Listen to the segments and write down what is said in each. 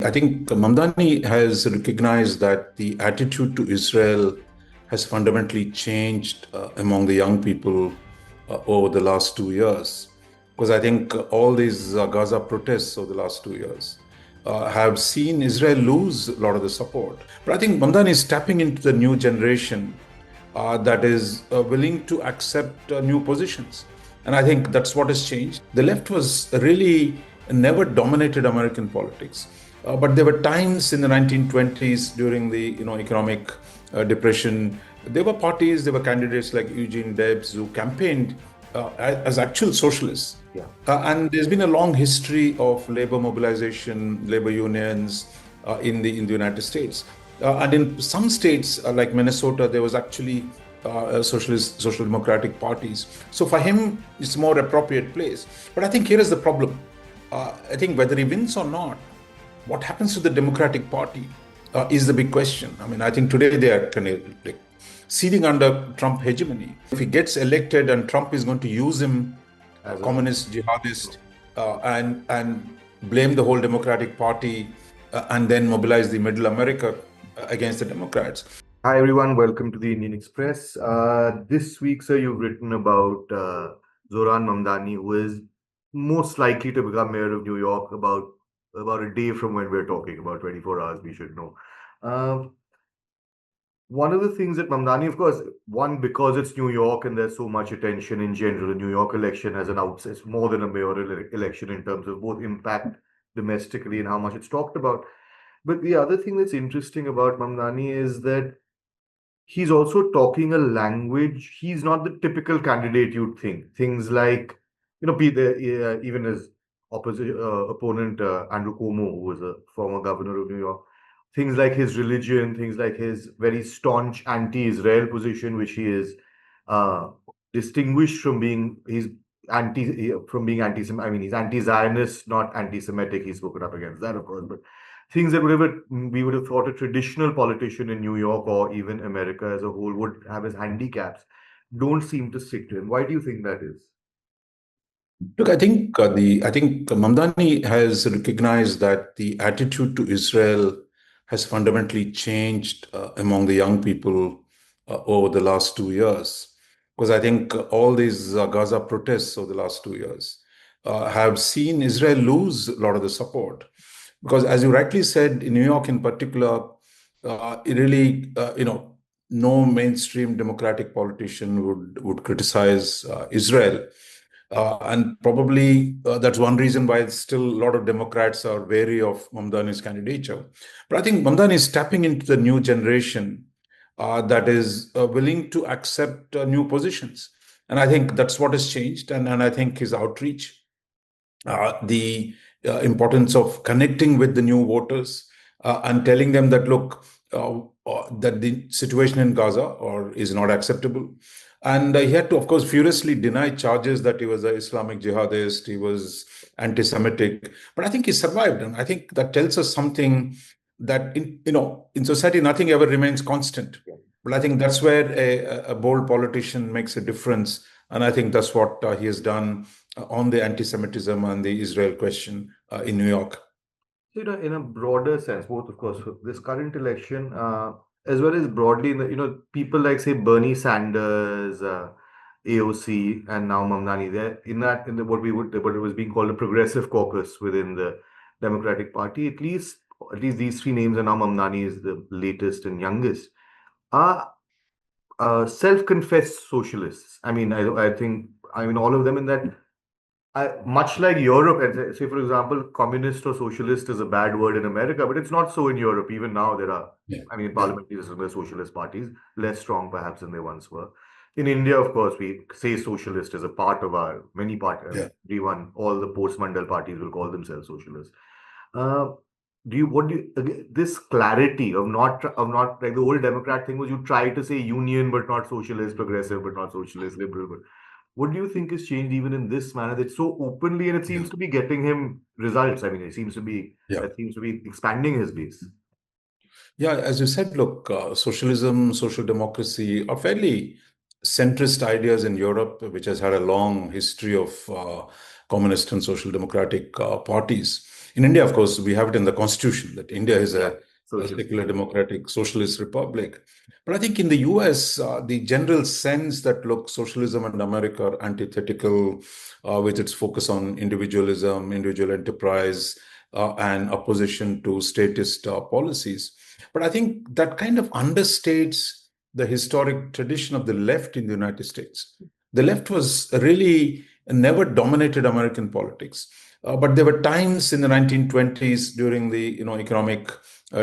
I think Mamdani has recognized that the attitude to Israel has fundamentally changed among the young people over the last 2 years. Because I think all these Gaza protests over the last 2 years have seen Israel lose a lot of the support. But I think Mamdani is tapping into the new generation that is willing to accept new positions. And I think that's what has changed. The left was really never dominated American politics. But there were times in the 1920s during the economic depression. There were parties, there were candidates like Eugene Debs who campaigned as actual socialists. Yeah. And there's been a long history of labor mobilization, labor unions in the United States. And in some states like Minnesota, there was actually socialist, social democratic parties. So for him, it's a more appropriate place. But I think here is the problem. I think whether he wins or not, what happens to the Democratic Party is the big question. I mean, I think today they are kind of like seething under Trump hegemony. If he gets elected and Trump is going to use him as a communist jihadist and blame the whole Democratic Party and then mobilize the middle America against the Democrats. Hi, everyone. Welcome to the Indian Express. This week, sir, you've written about Zohran Mamdani, who is most likely to become mayor of New York about a day from when we're talking, about 24 hours, we should know. One of the things that Mamdani, of course, because it's New York and there's so much attention in general, the New York election has an outset more than a mayoral election in terms of both impact domestically and how much it's talked about. But the other thing that's interesting about Mamdani is that he's also talking a language. He's not the typical candidate you'd think. Things like, even his opponent, Andrew Cuomo, who was a former governor of New York, things like his religion, things like his very staunch anti-Israel position, which he is distinguished from being, he's he's anti-Zionist, not anti-Semitic. He's spoken up against that, of course, but things that we would have thought a traditional politician in New York or even America as a whole would have as handicaps don't seem to stick to him. Why do you think that is? Look, I think Mamdani has recognized that the attitude to Israel has fundamentally changed among the young people over the last 2 years. Because I think all these Gaza protests over the last 2 years have seen Israel lose a lot of the support. Because as you rightly said, in New York in particular, it really, no mainstream Democratic politician would criticize Israel. And probably that's one reason why still a lot of Democrats are wary of Mamdani's candidature. But I think Mamdani is tapping into the new generation that is willing to accept new positions. And I think that's what has changed. And I think his outreach, the importance of connecting with the new voters and telling them that, look, that the situation in Gaza is not acceptable. And he had to, of course, furiously deny charges that he was an Islamic jihadist, he was anti-Semitic. But I think he survived. And I think that tells us something that, in society, nothing ever remains constant. But I think that's where a bold politician makes a difference. And I think that's what he has done on the anti-Semitism and the Israel question in New York. In a broader sense, both, of course, this current election, as well as broadly, people like, say, Bernie Sanders, AOC, and now Mamdani, they're what was being called a progressive caucus within the Democratic Party. At least these three names, and now Mamdani is the latest and youngest, are self-confessed socialists. I mean, I think all of them in that. Much like Europe, and say, for example, communist or socialist is a bad word in America, but it's not so in Europe. Even now, there are, in parliamentary systems, there are socialist parties, less strong perhaps than they once were. In India, of course, we say socialist is a part of our many parties. Everyone, all the post-Mandal parties will call themselves socialist. This clarity of not like the old Democrat thing was you try to say union but not socialist, progressive but not socialist, liberal, but what do you think has changed even in this manner that's so openly, and it seems to be getting him results? I mean, it seems to be expanding his base. Yeah, as you said, look, socialism, social democracy are fairly centrist ideas in Europe, which has had a long history of communist and social democratic parties. In India, of course, we have it in the constitution that India is a Socialist. secular, democratic, socialist republic. But I think in the US, the general sense that, look, socialism and America are antithetical, with its focus on individualism, individual enterprise, and opposition to statist policies. But I think that kind of understates the historic tradition of the left in the United States. The left was really never dominated American politics. But there were times in the 1920s during the economic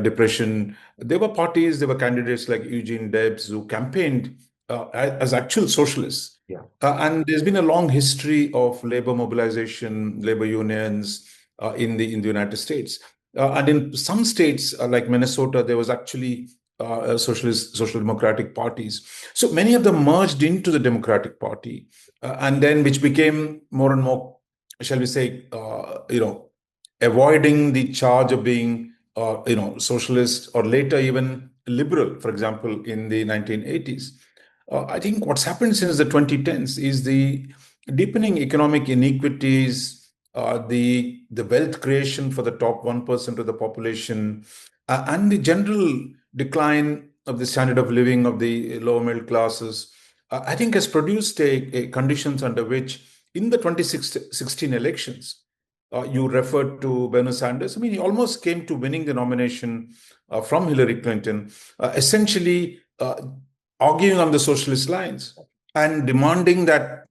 depression. There were parties, there were candidates like Eugene Debs who campaigned as actual socialists. Yeah. And there's been a long history of labor mobilization, labor unions in the United States. And in some states like Minnesota, there was actually social democratic parties. So many of them merged into the Democratic Party, and then which became more and more, shall we say, avoiding the charge of being, socialist or later even liberal, for example, in the 1980s. I think what's happened since the 2010s is the deepening economic inequities, the wealth creation for the top 1% of the population, and the general decline of the standard of living of the lower middle classes, I think has produced a conditions under which in the 2016 elections, you referred to Bernie Sanders. I mean, he almost came to winning the nomination from Hillary Clinton, essentially arguing on the socialist lines and demanding that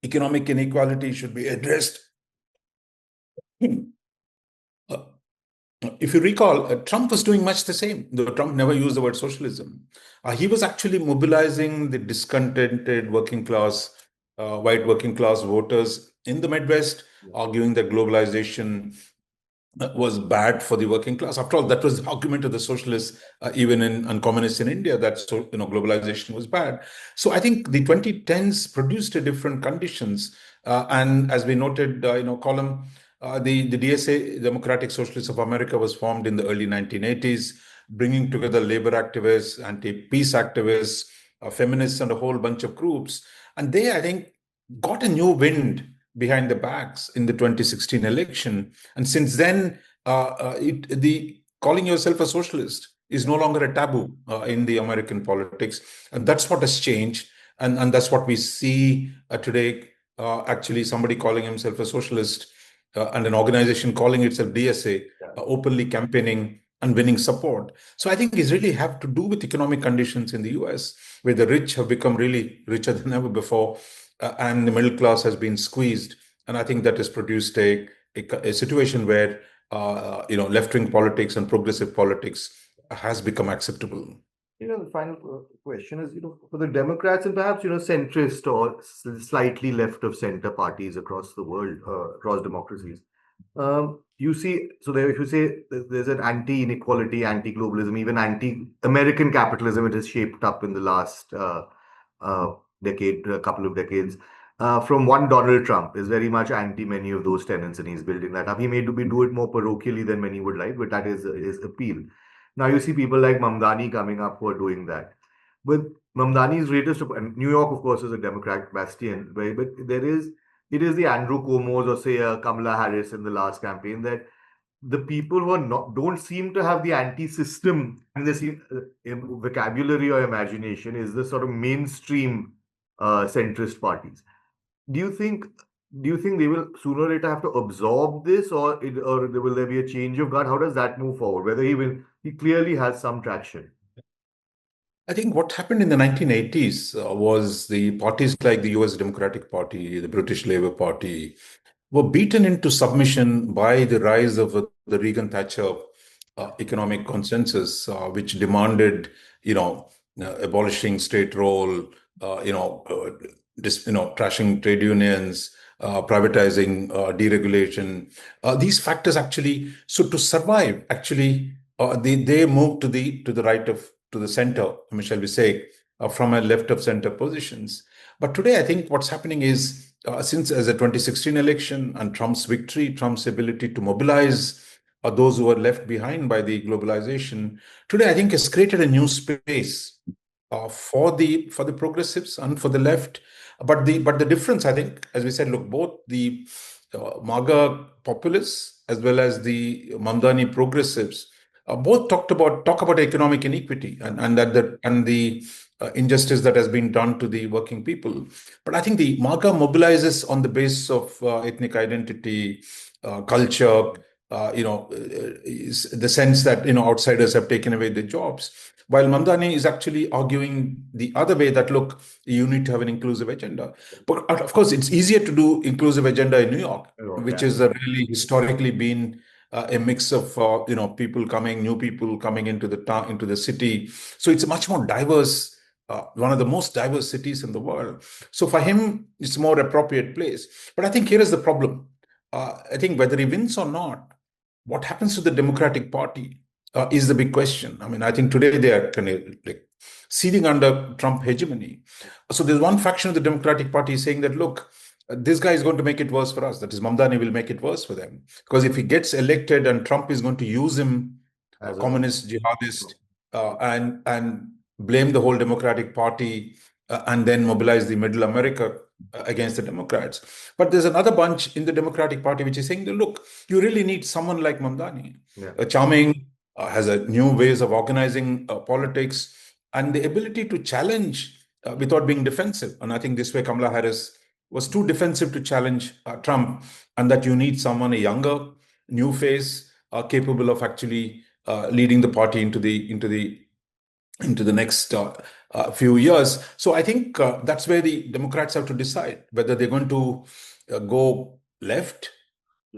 economic inequality should be addressed. If you recall, Trump was doing much the same, though Trump never used the word socialism. He was actually mobilizing the discontented working class, white working class voters in the Midwest, arguing that globalization was bad for the working class. After all, that was the argument of the socialists, even and communists in India, that globalization was bad. So I think the 2010s produced a different conditions, and as we noted, column. The DSA, Democratic Socialists of America, was formed in the early 1980s, bringing together labor activists, anti-peace activists, feminists, and a whole bunch of groups. And they, I think, got a new wind behind the backs in the 2016 election. And since then, the calling yourself a socialist is no longer a taboo in the American politics. And that's what has changed. And that's what we see today. Actually, somebody calling himself a socialist and an organization calling itself DSA, openly campaigning and winning support. So I think it's really have to do with economic conditions in the US, where the rich have become really richer than ever before, and the middle class has been squeezed. And I think that has produced a situation where left-wing politics and progressive politics has become acceptable. The final question is, for the Democrats and perhaps, centrist or slightly left of center parties across the world, across democracies, you see, so there, if you say there's an anti-inequality, anti-globalism, even anti-American capitalism, it has shaped up in the last decade, a couple of decades. From one Donald Trump is very much anti many of those tenets, and he's building that up. He may do it more parochially than many would like, but that is his appeal. Now you see people like Mamdani coming up who are doing that. But Mamdani's greatest, and New York, of course, is a Democratic bastion, right? But it is the Andrew Cuomo's or say Kamala Harris in the last campaign that the people who are don't seem to have the anti-system and the vocabulary or imagination is the sort of mainstream centrist parties. Do you think they will sooner or later have to absorb this, or will there be a change of guard? How does that move forward? Whether he clearly has some traction. I think what happened in the 1980s was the parties like the US Democratic Party, the British Labour Party, were beaten into submission by the rise of the Reagan-Thatcher economic consensus, which demanded, abolishing state role, trashing trade unions, privatizing, deregulation. These factors actually, so to survive, actually, they moved to the right to the center, shall we say, from a left of center positions. But today, I think what's happening is, since as a 2016 election and Trump's victory, Trump's ability to mobilize those who were left behind by the globalization, today I think has created a new space for the progressives and for the left. But the difference, I think, as we said, look, both the MAGA populists as well as the Mamdani progressives both talk about economic inequity and the injustice that has been done to the working people. But I think the MAGA mobilizes on the basis of ethnic identity, culture, the sense that outsiders have taken away their jobs. While Mamdani is actually arguing the other way that look, you need to have an inclusive agenda. But of course, it's easier to do inclusive agenda in New York, which is really historically been a mix of new people coming into the town, into the city. So it's a much more diverse, one of the most diverse cities in the world. So for him, it's a more appropriate place. But I think here is the problem. I think whether he wins or not, what happens to the Democratic Party is the big question. I mean, I think today they are kind of like seething under Trump hegemony. So there's one faction of the Democratic Party saying that, look, this guy is going to make it worse for us. That is, Mamdani will make it worse for them. Because if he gets elected and Trump is going to use him, as a communist jihadist, and blame the whole Democratic Party and then mobilize the middle America against the Democrats. But there's another bunch in the Democratic Party which is saying, look, you really need someone like Mamdani, a charming, has a new ways of organizing politics and the ability to challenge without being defensive. And I think this way Kamala Harris was too defensive to challenge Trump, and that you need someone, a younger, new face, capable of actually leading the party into the next few years. So I think that's where the Democrats have to decide whether they're going to go left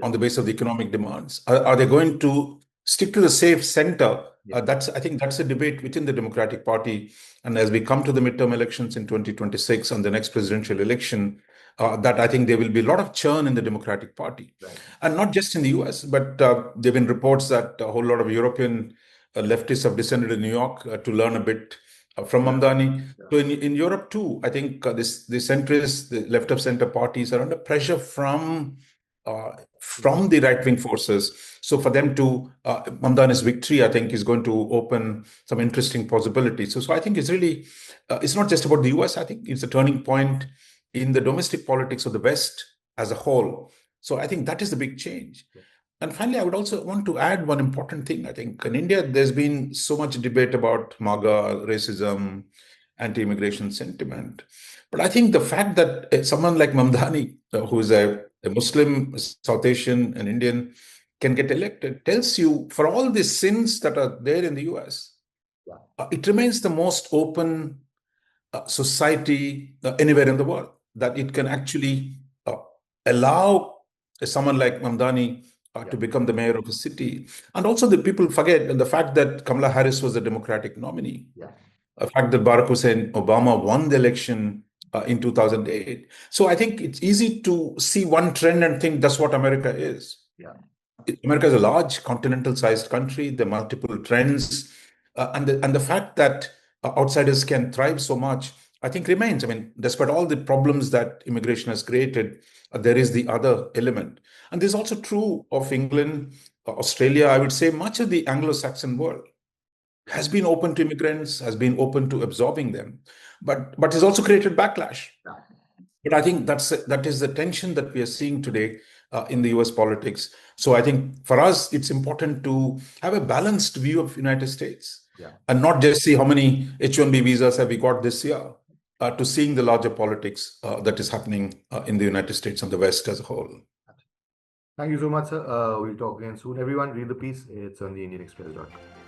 on the basis of the economic demands. Are they going to stick to the safe center? I think that's a debate within the Democratic Party. And as we come to the midterm elections in 2026 and the next presidential election, that I think there will be a lot of churn in the Democratic Party. Right. And not just in the US, but there have been reports that a whole lot of European leftists have descended in New York to learn a bit from Mamdani. Yeah. So in Europe too, I think the centrist, the left of center parties are under pressure from the right-wing forces. So for them to, Mamdani's victory, I think, is going to open some interesting possibilities. So I think it's really, it's not just about the US, I think it's a turning point in the domestic politics of the West as a whole. So I think that is the big change. And finally, I would also want to add one important thing. I think in India, there's been so much debate about MAGA, racism, anti-immigration sentiment. But I think the fact that someone like Mamdani, who is a Muslim, South Asian, and Indian, can get elected tells you, for all the sins that are there in the US, it remains the most open society anywhere in the world, that it can actually allow someone like Mamdani to become the mayor of a city. And also the people forget the fact that Kamala Harris was the Democratic nominee. The fact that Barack Hussein Obama won the election in 2008. So I think it's easy to see one trend and think that's what America is. America is a large continental-sized country. There are multiple trends. And the fact that outsiders can thrive so much, I think, remains. I mean, despite all the problems that immigration has created, there is the other element. And this is also true of England, Australia. I would say much of the Anglo-Saxon world has been open to immigrants, has been open to absorbing them, but has also created backlash. But I think that is the tension that we are seeing today in the US politics. So I think for us, it's important to have a balanced view of United States and not just see how many H-1B visas have we got this year, to seeing the larger politics that is happening in the United States and the West as a whole. Thank you so much, sir. We'll talk again soon. Everyone, read the piece. It's on the IndianExpress.com.